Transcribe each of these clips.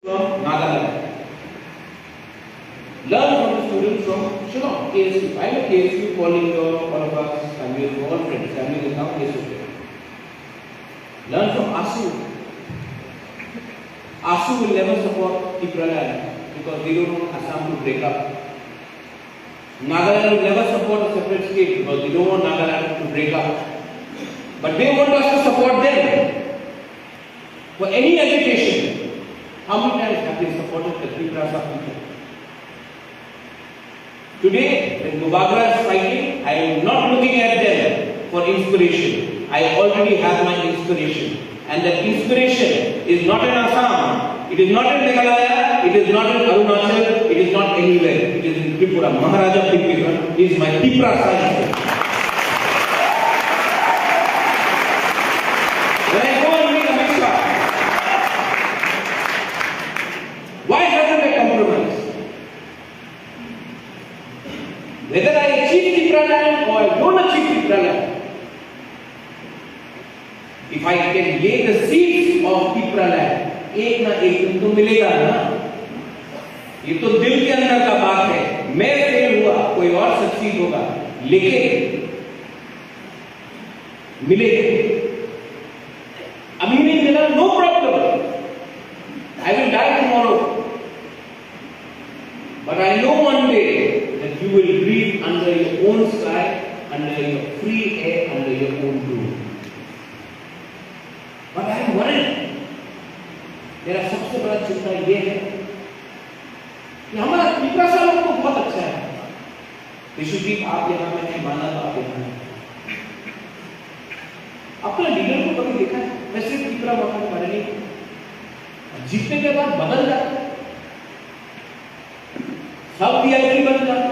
from Nagaland. Learn from the students from Shillong, KSU. I know KSU, calling all of us, family, all friends, family is now KSU. Learn from ASU. ASU will never support Tipraland because they don't want Assam to break up. Nagaland will never support a separate state because they don't want Nagaland to break up. But they want us to support them for any agitation. How many times have they supported the Tiprasa people? Today, when Mubarak is fighting, I am not looking at them for inspiration. I already have my inspiration. And that inspiration is not in Assam, it is not in Meghalaya, it is not in Arunachal, it is not anywhere. It is in Tripura. Maharaja Tripura is my Tiprasa. When I go and meet Amit Shah, why haven't I compromised? Whether I achieve Tipraland or I don't achieve Tipraland, if I can lay the seeds of Tipraland, एक ना एक दिन तो मिलेगा ना। ये तो दिल के अंदर का बात है। मैं फेल हुआ, कोई और सक्सीड होगा, लेकिन मिलेगा। अभी नहीं मिला, no problem. I will die tomorrow, but I know one day that you will breathe under your own sky, under your free air, under your own roof. But I am worried. मेरा सबसे बड़ा चिंता ये है कि हमारा तिप्रासा लोग तो बहुत अच्छा है। विश्वजीत आप यहाँ में नहीं माना तो आप यहाँ हैं। अपने लीडर को कभी देखा है? मैं सिर्फ तिप्रा मकान पढ़ नहीं, जीतने के बाद बदल जाता है, सब वीआईपी बन जाता है,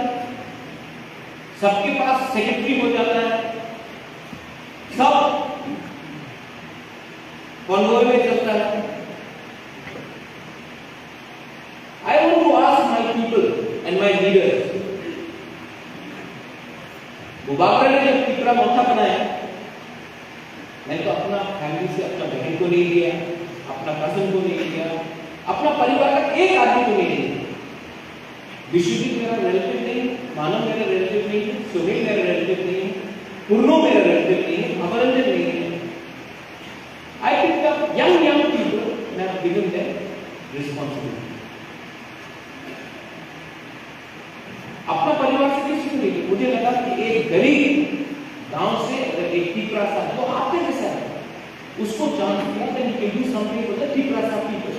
सबके पास सेक्रेटरी हो जाता है, सब कॉन्वॉय में चलता है। I want to ask my people and my leaders. मुबारक ने जब तिप्रा मौका बनाया, मैंने तो अपना फैमिली से अपना बहन को नहीं लिया, अपना कजन को नहीं लिया, अपना परिवार का एक आदमी को नहीं लिया। विश्वजीत मेरा रिलेटिव नहीं, मानव मेरा रिलेटिव नहीं, सुनील मेरा रिलेटिव नहीं, पूर्णो मेरा रिलेटिव नहीं, अमरंजन नहीं है। I picked up young people and I have given them responsibility. अपना परिवार से किसी को नहीं, मुझे लगा कि एक गरीब गांव से अगर एक तिप्रासा तो आपके जैसा है, उसको चांस दिया then you can do something for the Tiprasa people.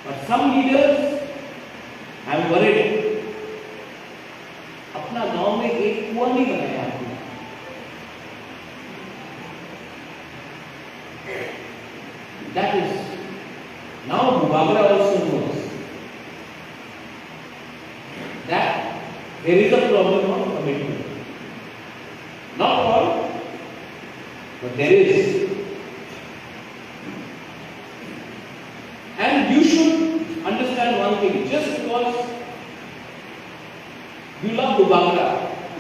But some leaders, I am worried, अपना गांव में एक कुआं नहीं बनाया आपने। That is, now Mubarak also knows that there is a problem of commitment. Not all, but there is. And you should understand one thing, just because you love Mubarak,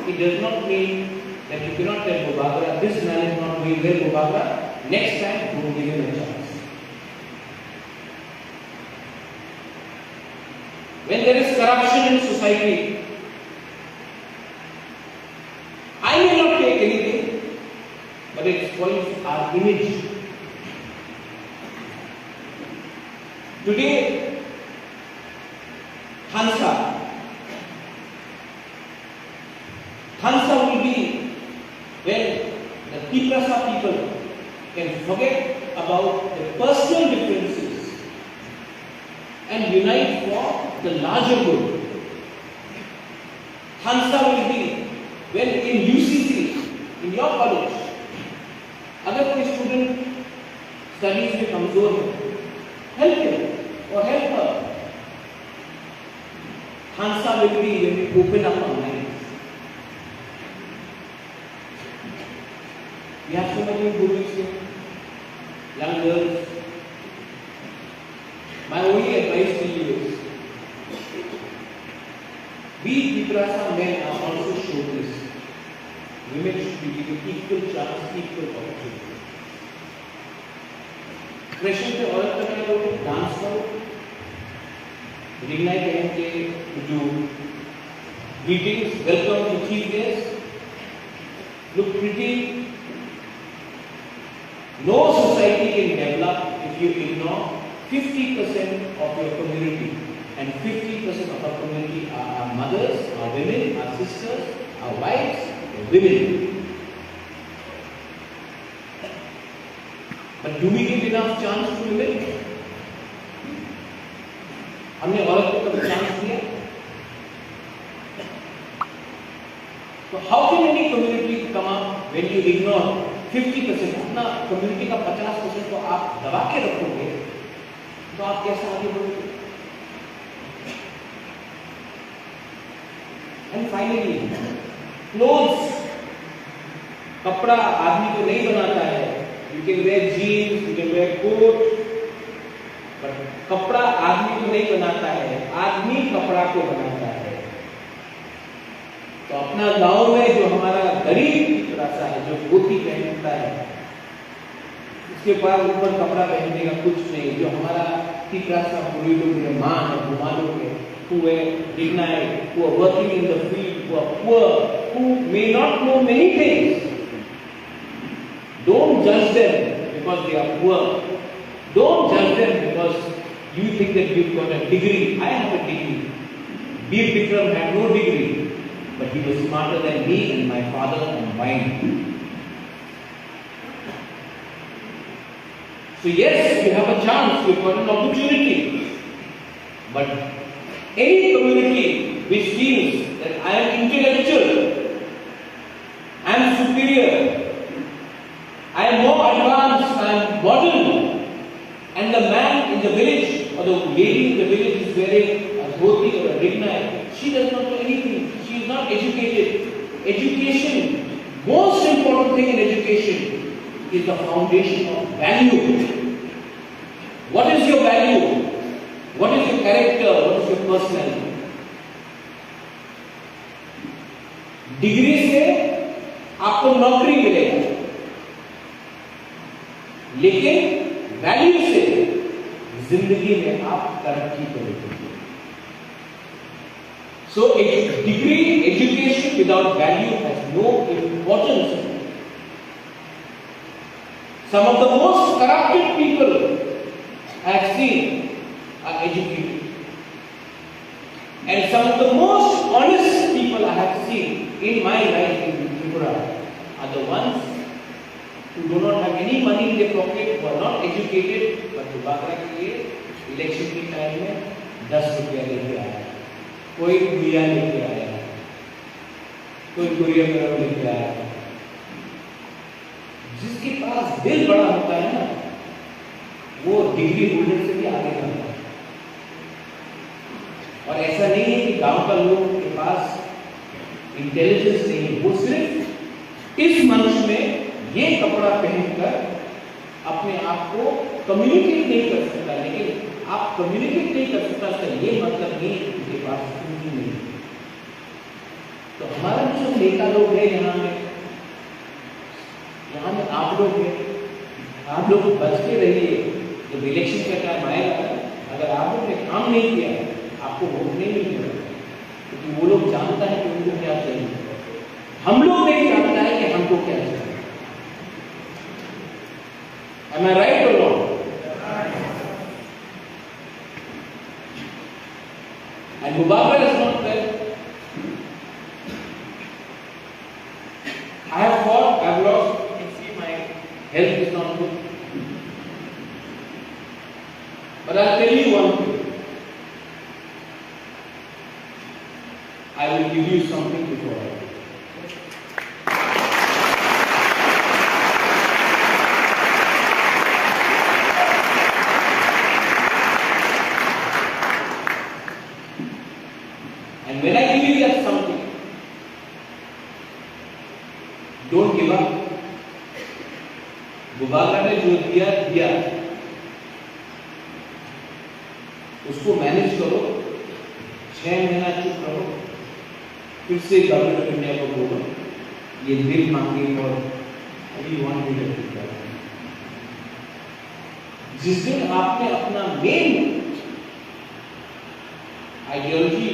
it does not mean that you cannot tell Mubarak, this man is not doing well, Mubarak, next time don't give him a chance. When there is corruption in society, I may not take anything, but it spoils our image. Today, Khansa will be when the Tiprasa people can forget about their personal differences and unite for the larger good. Khansa will be when in UCC, in your college, अगर कोई student studies में कमजोर है, help him or help her. Khansa will be when we open up our minds. We have so many gurus here, young girls. My only advice to you is, we Tiprasa men are also showbiz. Women should be given equal chance, equal opportunity. Pressure पे औरत का क्या करो, dance करो, रिग्नाई कहें के जो greetings, welcome to chief guests, look pretty. No society can develop if you ignore 50% of your community, and 50% of our community are our mothers, our women, our sisters, our wives, our women. But do we give enough chance to women? हमने औरत को कभी chance दिया? So how can any community come up when you ignore 50%? अपना community का 50% को आप दबा के रखोगे, तो आप कैसे आगे बढ़ोगे? And finally, clothes. कपड़ा आदमी को नहीं बनाता है. You can wear jeans, you can wear coat. कपड़ा आदमी को नहीं बनाता है, आदमी कपड़ा को बनाता है. तो अपना गांव में जो हमारा गरीब रास्ता है, जो धोती पहनता है, उसके पास ऊपर कपड़ा पहनने का कुछ नहीं. जो हमारा ठीक रास्ता पूरी लोग माँ है, घुमालों के, who are dignified, who are working in the field, who are poor, who may not know many things. Don't judge them because they are poor. Don't judge them because you think that you've got a degree. I have a degree. Bir Bikram had no degree, but he was smarter than me and my father combined. So yes, you have a chance, you've got an opportunity. But any community which feels that I am intellectual, I am superior, I am more advanced, I am modern, and the man in the village or the lady in the village is wearing a dhoti or a dignai, she does not know anything. She is not educated. Education, most important thing in education is the foundation of value. What is your value? What is your character? What is your personality? Degree से आपको नौकरी मिलेगा, लेकिन value से जिंदगी में आप तरक्की करोगे. So a degree, education without value has no importance. Some of the most corrupted people I have seen are educated, and some of the most honest people I have seen in my life in Tripura are the ones who do not have any money in their pocket, who are not educated, but दुबारा के लिए election के time में 10 रुपया लेके आया, कोई गुड़िया लेके आया, कोई गुड़िया मेरा लेके आया. जिसके पास दिल बड़ा होता है ना, वो डिग्री होल्डर से भी आगे बढ़ता है. और ऐसा नहीं है कि गांव का लोग के पास इंटेलिजेंस नहीं, वो सिर्फ इस मनुष्य में ये कपड़ा पहनकर अपने आप को कम्युनिकेट नहीं कर सकता. लेकिन आप कम्युनिकेट नहीं कर सकता तो ये मतलब नहीं है उनके पास पूंजी नहीं. तो हमारा जो नेता लोग हैं यहाँ में आप लोग हैं, आप लोग बच के रहिए. जब इलेक्शन का टाइम आएगा, अगर आप लोग ने काम नहीं किया, आपको वोट नहीं मिलेगा, क्योंकि वो लोग जानता है कि उनको क्या चाहिए. हम लोग नहीं जानता है कि हमको क्या चाहिए. Am I right or wrong? And Mubakar is not well. I have fought, I have lost. You can see my health is not good. But I'll tell you one thing. I will give you something before I go. And when I give you that something, don't give up. गुबाकर ने जो दिया उसको manage करो. 6 महीना चुप रहो, फिर से गवर्नमेंट ऑफ इंडिया को बोलो ये दिल मांगे और अभी 1 मिनट कर. जिस दिन आपने अपना मेन आइडियोलॉजी